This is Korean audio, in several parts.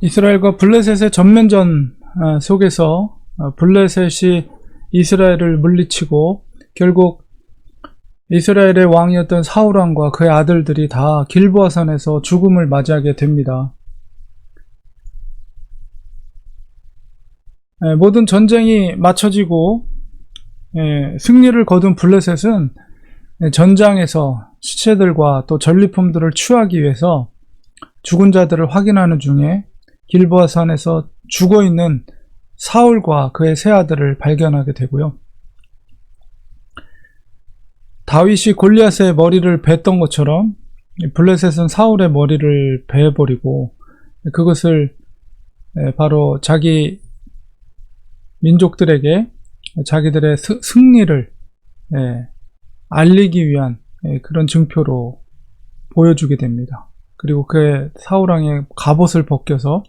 이스라엘과 블레셋의 전면전 속에서 블레셋이 이스라엘을 물리치고 결국 이스라엘의 왕이었던 사울왕과 그의 아들들이 다 길보아산에서 죽음을 맞이하게 됩니다. 모든 전쟁이 마쳐지고 승리를 거둔 블레셋은 전장에서 시체들과 또 전리품들을 취하기 위해서 죽은 자들을 확인하는 중에 길보아산에서 죽어있는 사울과 그의 세 아들을 발견하게 되고요. 다윗이 골리앗의 머리를 뱄던 것처럼 블레셋은 사울의 머리를 베어버리고 그것을 바로 자기 민족들에게 자기들의 승리를 알리기 위한 그런 증표로 보여주게 됩니다. 그리고 그의 사울왕의 갑옷을 벗겨서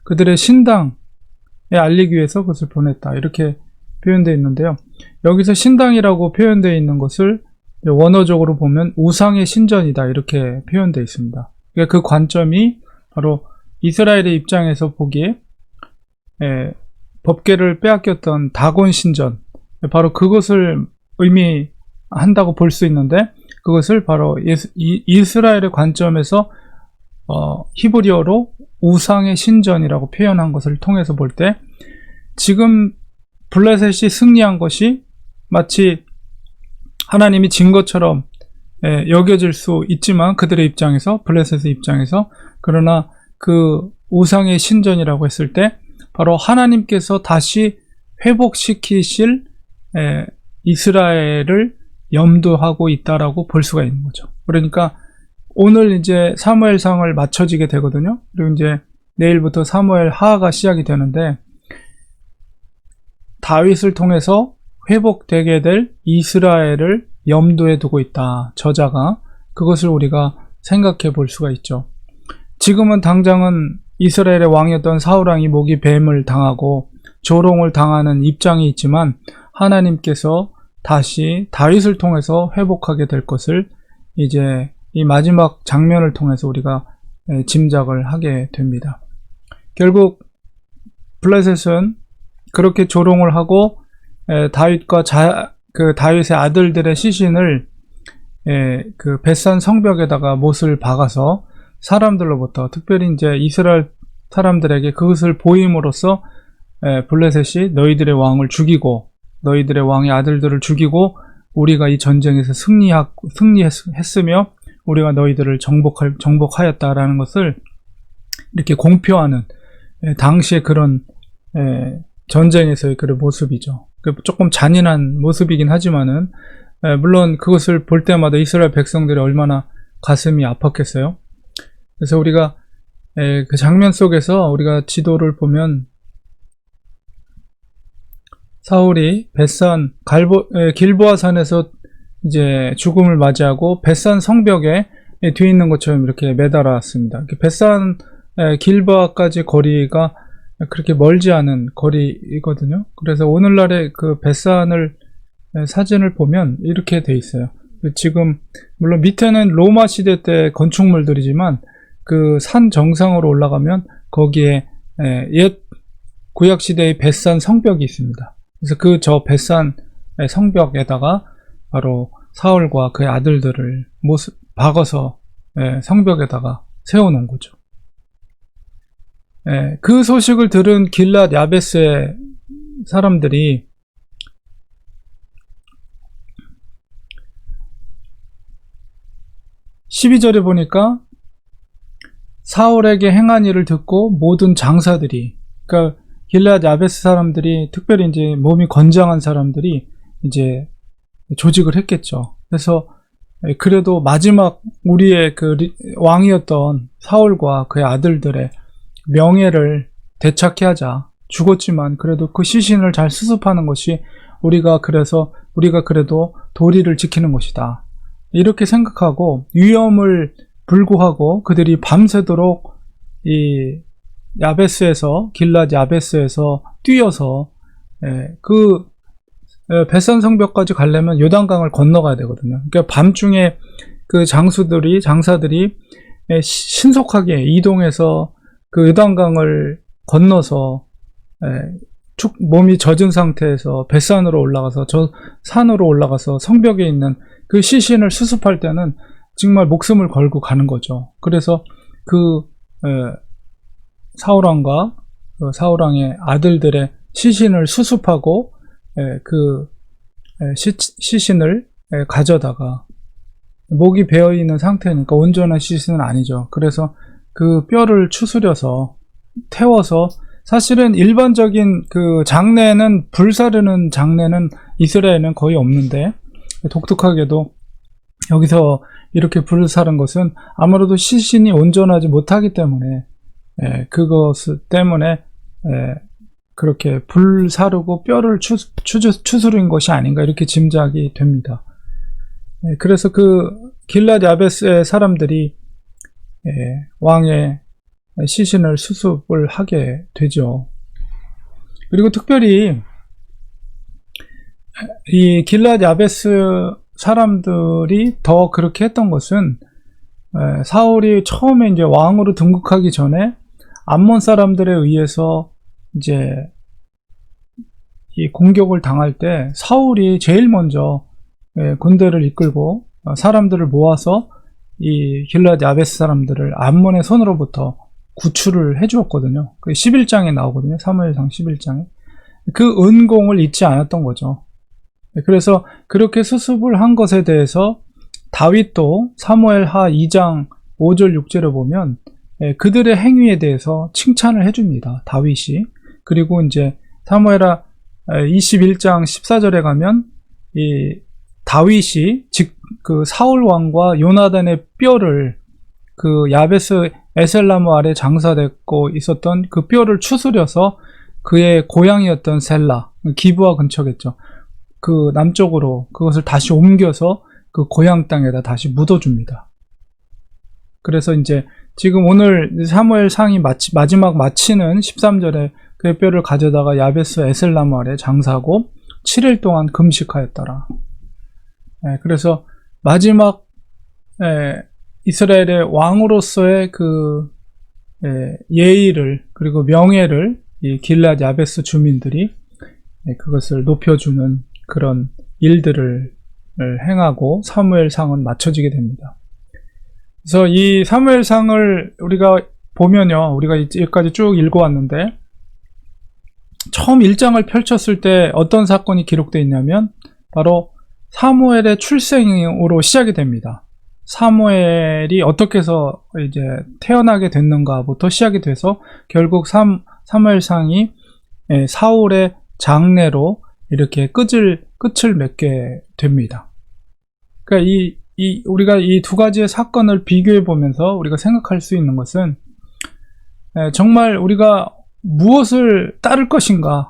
그들의 신당에 알리기 위해서 그것을 보냈다. 이렇게 표현되어 있는데요. 여기서 신당이라고 표현되어 있는 것을 원어적으로 보면 우상의 신전이다. 이렇게 표현되어 있습니다. 그러니까 그 관점이 바로 이스라엘의 입장에서 보기에 법궤를 빼앗겼던 다곤 신전, 바로 그것을 의미한다고 볼 수 있는데 그것을 바로 이스라엘의 관점에서 히브리어로 우상의 신전이라고 표현한 것을 통해서 볼 때 지금 블레셋이 승리한 것이 마치 하나님이 진 것처럼 여겨질 수 있지만 그들의 입장에서, 블레셋의 입장에서, 그러나 그 우상의 신전이라고 했을 때 바로 하나님께서 다시 회복시키실 이스라엘을 염두하고 있다라고 볼 수가 있는 거죠. 그러니까 오늘 이제 사무엘상을 마쳐지게 되거든요. 그리고 이제 내일부터 사무엘 하가 시작이 되는데 다윗을 통해서 회복되게 될 이스라엘을 염두에 두고 있다. 저자가 그것을 우리가 생각해 볼 수가 있죠. 지금은 당장은 이스라엘의 왕이었던 사울왕이 목이 뱀을 당하고 조롱을 당하는 입장이 있지만 하나님께서 다시 다윗을 통해서 회복하게 될 것을 이제 이 마지막 장면을 통해서 우리가 짐작을 하게 됩니다. 결국 블레셋은 그렇게 조롱을 하고 다윗과 다윗의 아들들의 시신을 그 벳산 성벽에다가 못을 박아서 사람들로부터, 특별히 이제 이스라엘 사람들에게 그것을 보임으로써 블레셋이 너희들의 왕을 죽이고 너희들의 왕의 아들들을 죽이고 우리가 이 전쟁에서 승리했으며 우리가 너희들을 정복하였다라는 것을 이렇게 공표하는 당시의 그런 전쟁에서의 그런 모습이죠. 조금 잔인한 모습이긴 하지만은 물론 그것을 볼 때마다 이스라엘 백성들이 얼마나 가슴이 아팠겠어요. 그래서 우리가 그 장면 속에서 우리가 지도를 보면 사울이 벳산 길보아산에서 이제 죽음을 맞이하고 벳산 성벽에 뒤에 있는 것처럼 이렇게 매달았습니다. 벳산 길보아까지 거리가 그렇게 멀지 않은 거리이거든요. 그래서 오늘날의 그 벳산을 사진을 보면 이렇게 돼 있어요. 지금 물론 밑에는 로마 시대 때 건축물들이지만 그 산 정상으로 올라가면 거기에 옛 구약 시대의 벳산 성벽이 있습니다. 그래서 저 벳산 성벽에다가 바로 사울과 그의 아들들을 박아서 성벽에다가 세워놓은 거죠. 그 소식을 들은 길랏 야베스의 사람들이 (12절에) 보니까 사울에게 행한 일을 듣고 모든 장사들이, 그러니까 길랏 야베스 사람들이, 특별히 이제 몸이 건장한 사람들이 이제 조직을 했겠죠. 그래서 그래도 마지막 우리의 그 왕이었던 사울과 그의 아들들의 명예를 되찾게 하자. 죽었지만 그래도 그 시신을 잘 수습하는 것이 우리가 그래도 도리를 지키는 것이다. 이렇게 생각하고 위험을 불구하고 그들이 밤새도록 이 길랏 야베스에서 뛰어서 그 벳산 성벽까지 가려면 요단강을 건너가야 되거든요. 그러니까 밤중에 그 장사들이 신속하게 이동해서 그 요단강을 건너서 몸이 젖은 상태에서 벳산으로 올라가서 저 산으로 올라가서 성벽에 있는 그 시신을 수습할 때는 정말 목숨을 걸고 가는 거죠. 그래서 그 사울왕과 사울왕의 아들들의 시신을 수습하고 그 시신을 가져다가 목이 베어 있는 상태니까 온전한 시신은 아니죠. 그래서 그 뼈를 추스려서 태워서, 사실은 일반적인 그 장례는, 불사르는 장례는 이스라엘은 거의 없는데, 독특하게도 여기서 이렇게 불을 사른 것은 아무래도 시신이 온전하지 못하기 때문에, 그것 때문에 그렇게 불 사르고 뼈를 추스린 것이 아닌가, 이렇게 짐작이 됩니다. 그래서 그 길랏 야베스의 사람들이 왕의 시신을 수습을 하게 되죠. 그리고 특별히 이 길랏 야베스 사람들이 더 그렇게 했던 것은, 사울이 처음에 이제 왕으로 등극하기 전에 암몬 사람들에 의해서 이제 이 공격을 당할 때 사울이 제일 먼저 군대를 이끌고 사람들을 모아서 이 길랏 야베스 사람들을 암몬의 손으로부터 구출을 해주었거든요. 그 11장에 나오거든요. 사무엘상 11장에. 그 은공을 잊지 않았던 거죠. 그래서 그렇게 수습을 한 것에 대해서 다윗도 사무엘하 2장 5절 6절에 보면 그들의 행위에 대해서 칭찬을 해줍니다. 다윗이. 그리고 이제 사무엘하 21장 14절에 가면 이 다윗이 즉 그 사울 왕과 요나단의 뼈를 그 야베스 에셀나무 아래 장사됐고 있었던 그 뼈를 추스려서 그의 고향이었던 셀라, 기브아 근처겠죠. 그 남쪽으로 그것을 다시 옮겨서 그 고향 땅에다 다시 묻어줍니다. 그래서 이제 지금 오늘 사무엘상이 마지막 마치는 13절에 그의 뼈를 가져다가 야베스 에셀나무 아래 장사하고 7일 동안 금식하였더라. 그래서 마지막 이스라엘의 왕으로서의 그 예의를, 그리고 명예를 이 길랏 야베스 주민들이 그것을 높여주는 그런 일들을 행하고 사무엘상은 마쳐지게 됩니다. 그래서 이 사무엘상을 우리가 보면요, 우리가 여기까지 쭉 읽어왔는데, 처음 1장을 펼쳤을 때 어떤 사건이 기록되어 있냐면 바로 사무엘의 출생으로 시작이 됩니다. 사무엘이 어떻게 해서 이제 태어나게 됐는가부터 시작이 돼서 결국 사무엘상이 사울의 장례로 이렇게 끝을 맺게 됩니다. 그러니까 우리가 이 두 가지의 사건을 비교해 보면서 우리가 생각할 수 있는 것은, 정말 우리가 무엇을 따를 것인가,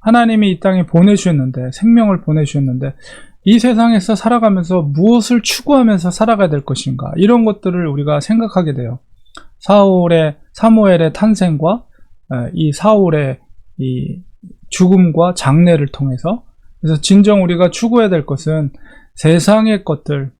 하나님이 이 땅에 보내주셨는데, 생명을 보내주셨는데, 이 세상에서 살아가면서 무엇을 추구하면서 살아가야 될 것인가, 이런 것들을 우리가 생각하게 돼요. 사무엘의 탄생과 이 사울의 이 죽음과 장례를 통해서. 그래서 진정 우리가 추구해야 될 것은 세상의 것들,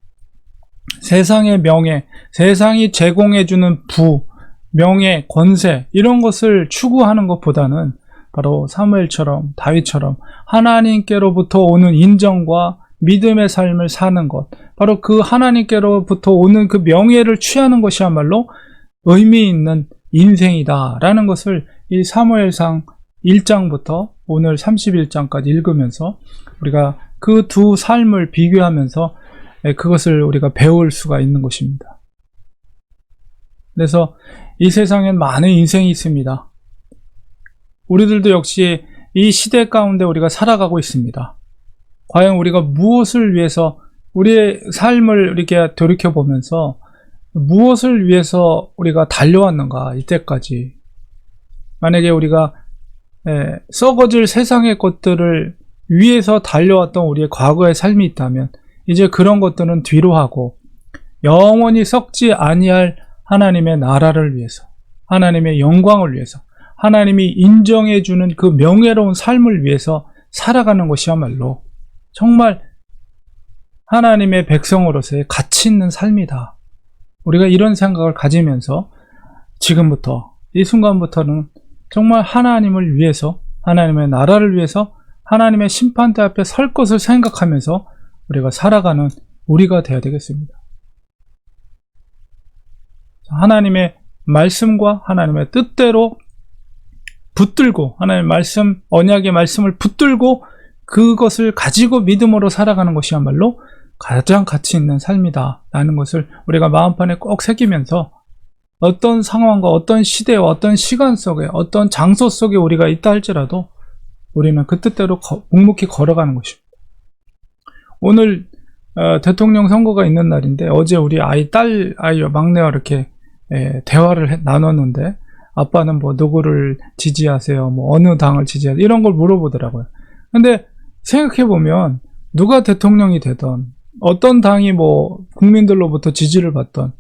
세상의 명예, 세상이 제공해주는 부, 명예, 권세, 이런 것을 추구하는 것보다는 바로 사무엘처럼, 다윗처럼 하나님께로부터 오는 인정과 믿음의 삶을 사는 것, 바로 그 하나님께로부터 오는 그 명예를 취하는 것이야말로 의미 있는 인생이다라는 것을 이 사무엘상 1장부터 오늘 31장까지 읽으면서 우리가 그 두 삶을 비교하면서 그것을 우리가 배울 수가 있는 것입니다. 그래서 이 세상엔 많은 인생이 있습니다. 우리들도 역시 이 시대 가운데 우리가 살아가고 있습니다. 과연 우리가 무엇을 위해서, 우리의 삶을 이렇게 돌이켜보면서 무엇을 위해서 우리가 달려왔는가, 이때까지. 만약에 우리가 썩어질 세상의 것들을 위해서 달려왔던 우리의 과거의 삶이 있다면 이제 그런 것들은 뒤로 하고 영원히 썩지 아니할 하나님의 나라를 위해서, 하나님의 영광을 위해서, 하나님이 인정해주는 그 명예로운 삶을 위해서 살아가는 것이야말로 정말 하나님의 백성으로서의 가치 있는 삶이다. 우리가 이런 생각을 가지면서 지금부터 이 순간부터는 정말 하나님을 위해서, 하나님의 나라를 위해서, 하나님의 심판대 앞에 설 것을 생각하면서 우리가 살아가는 우리가 되어야 되겠습니다. 하나님의 말씀과 하나님의 뜻대로 붙들고, 하나님의 말씀, 언약의 말씀을 붙들고 그것을 가지고 믿음으로 살아가는 것이야말로 가장 가치 있는 삶이다 라는 것을 우리가 마음판에 꼭 새기면서 어떤 상황과 어떤 시대와 어떤 시간 속에 어떤 장소 속에 우리가 있다 할지라도 우리는 그 뜻대로 묵묵히 걸어가는 것입니다. 오늘 대통령 선거가 있는 날인데 어제 우리 아이 막내와 이렇게 대화를 나눴는데 아빠는 뭐 누구를 지지하세요? 뭐 어느 당을 지지하세요? 이런 걸 물어보더라고요. 근데 생각해보면 누가 대통령이 되던 어떤 당이 뭐 국민들로부터 지지를 받던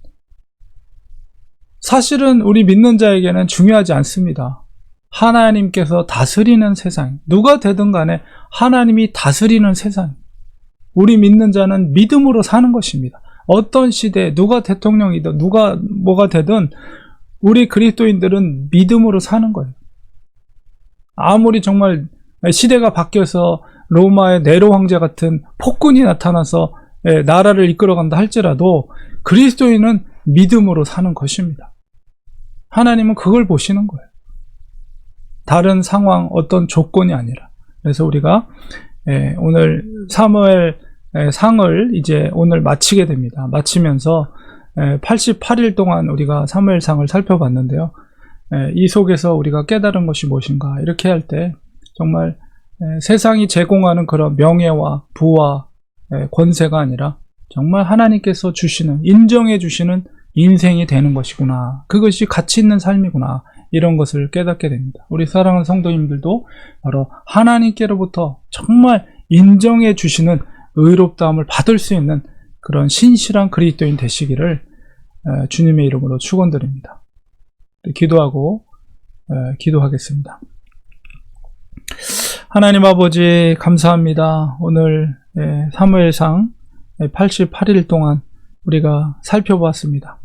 사실은 우리 믿는 자에게는 중요하지 않습니다. 하나님께서 다스리는 세상, 누가 되든 간에 하나님이 다스리는 세상, 우리 믿는 자는 믿음으로 사는 것입니다. 어떤 시대에 누가 대통령이든 누가 뭐가 되든 우리 그리스도인들은 믿음으로 사는 거예요. 아무리 정말 시대가 바뀌어서 로마의 네로 황제 같은 폭군이 나타나서 나라를 이끌어간다 할지라도 그리스도인은 믿음으로 사는 것입니다. 하나님은 그걸 보시는 거예요. 다른 상황, 어떤 조건이 아니라. 그래서 우리가 오늘 사무엘 상을 이제 오늘 마치게 됩니다. 마치면서 88일 동안 우리가 사무엘상을 살펴봤는데요. 이 속에서 우리가 깨달은 것이 무엇인가 이렇게 할 때 정말 세상이 제공하는 그런 명예와 부와 권세가 아니라 정말 하나님께서 주시는, 인정해 주시는 인생이 되는 것이구나, 그것이 가치 있는 삶이구나, 이런 것을 깨닫게 됩니다. 우리 사랑하는 성도님들도 바로 하나님께로부터 정말 인정해 주시는 의롭다함을 받을 수 있는 그런 신실한 그리스도인 되시기를 주님의 이름으로 축원드립니다. 기도하고 기도하겠습니다. 하나님 아버지 감사합니다. 오늘 사무엘상 88일 동안 우리가 살펴보았습니다.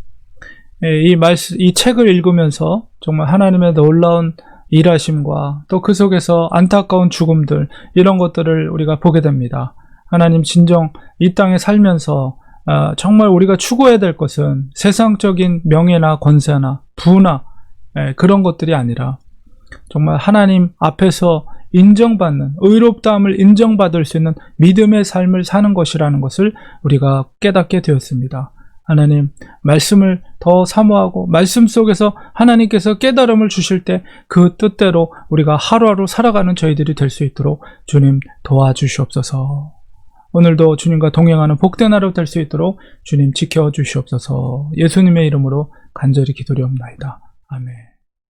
이 책을 읽으면서 정말 하나님의 놀라운 일하심과 또 그 속에서 안타까운 죽음들, 이런 것들을 우리가 보게 됩니다. 하나님, 진정 이 땅에 살면서 정말 우리가 추구해야 될 것은 세상적인 명예나 권세나 부나 그런 것들이 아니라 정말 하나님 앞에서 인정받는, 의롭다함을 인정받을 수 있는 믿음의 삶을 사는 것이라는 것을 우리가 깨닫게 되었습니다. 하나님, 말씀을 더 사모하고 말씀 속에서 하나님께서 깨달음을 주실 때 그 뜻대로 우리가 하루하루 살아가는 저희들이 될 수 있도록 주님 도와주시옵소서. 오늘도 주님과 동행하는 복된 하루 될 수 있도록 주님 지켜주시옵소서. 예수님의 이름으로 간절히 기도리옵나이다. 아멘.